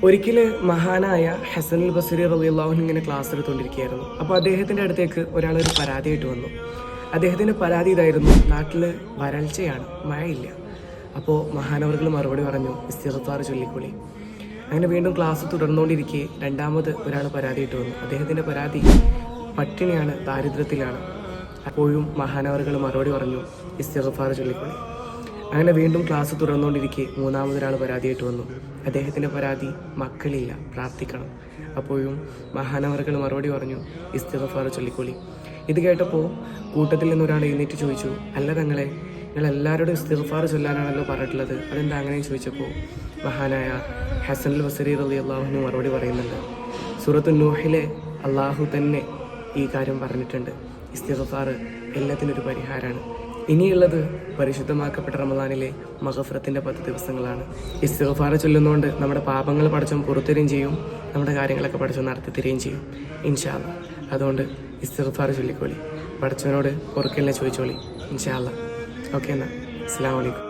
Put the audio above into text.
ഒരിക്കൽ മഹാനായ ഹസനുൽ ബസരി റളിയല്ലാഹു അൻഹു ഇങ്ങനെ ക്ലാസ് എടുത്തുകൊണ്ടിരിക്കുകയായിരുന്നു. അപ്പോൾ അദ്ദേഹത്തിൻ്റെ അടുത്തേക്ക് ഒരാളൊരു പരാതിയായിട്ട് വന്നു. അദ്ദേഹത്തിൻ്റെ പരാതി ഇതായിരുന്നു: നാട്ടിൽ വരൾച്ചയാണ്, മഴയില്ല. അപ്പോൾ മഹാനവർകൾ മറുപടി പറഞ്ഞു, ഇസ്തിഗ്ഫാർ ചൊല്ലിക്കൊള്ളി. അങ്ങനെ വീണ്ടും ക്ലാസ് തുടർന്നുകൊണ്ടിരിക്കെ രണ്ടാമത് ഒരാൾ പരാതിയായിട്ട് വന്നു. അദ്ദേഹത്തിൻ്റെ പരാതി പട്ടിണിയാണ്, ദാരിദ്ര്യത്തിലാണ്. അപ്പോഴും മഹാനവർകൾ മറുപടി പറഞ്ഞു, ഇസ്തിഗ്ഫാർ ചൊല്ലിക്കൊള്ളി. അങ്ങനെ വീണ്ടും ക്ലാസ് തുടർന്നുകൊണ്ടിരിക്കെ മൂന്നാമതൊരാൾ പരാതിയായിട്ട് വന്നു. അദ്ദേഹത്തിൻ്റെ പരാതി മക്കളില്ല, പ്രാർത്ഥിക്കണം. അപ്പോഴും മഹാനവർകൾ മറുപടി പറഞ്ഞു, ഇസ്തിഗ്ഫാർ ചൊല്ലിക്കൊള്ളി. ഇത് കേട്ടപ്പോൾ കൂട്ടത്തിൽ നിന്നൊരാൾ എഴുന്നേറ്റ് ചോദിച്ചു, അല്ല തങ്ങളെ, നിങ്ങളെല്ലാവരോടും ഇസ്തിഗ്ഫാർ ചൊല്ലാനാണല്ലോ പറഞ്ഞിട്ടുള്ളത്, അതെന്താ അങ്ങനെ ചോദിച്ചപ്പോൾ മഹാനായ ഹസനുൽ ബസരി റളിയല്ലാഹു അൻഹു മറുപടി പറയുന്നുണ്ട്, സൂറത്തു നൂഹിലെ അള്ളാഹു തന്നെ ഈ കാര്യം പറഞ്ഞിട്ടുണ്ട്. ഇസ്തിഗ്ഫാർ എല്ലാത്തിനൊരു പരിഹാരമാണ്. ഇനിയുള്ളത് പരിശുദ്ധമാക്കപ്പെട്ട റമദാനിലെ മഗ്ഫിറത്തിൻ്റെ 10 ദിവസങ്ങളാണ്. ഇസ്തിഗ്ഫാർ ചൊല്ലുന്നതുകൊണ്ട് നമ്മുടെ പാപങ്ങൾ പടച്ചവൻ പുറത്തുതരികയും ചെയ്യും, നമ്മുടെ കാര്യങ്ങളൊക്കെ പടച്ചവൻ നടത്തി തരികയും ചെയ്യും ഇൻഷാ അല്ലാഹ്. അതുകൊണ്ട് ഇസ്തിഗ്ഫാർ ചൊല്ലിക്കോളി, പടച്ചവനോട് പൊറുക്കലിനെ ചോദിച്ചോളി ഇൻഷാ അല്ലാഹ്. ഓക്കെ, എന്നാൽ അസ്സലാമു അലൈക്കും.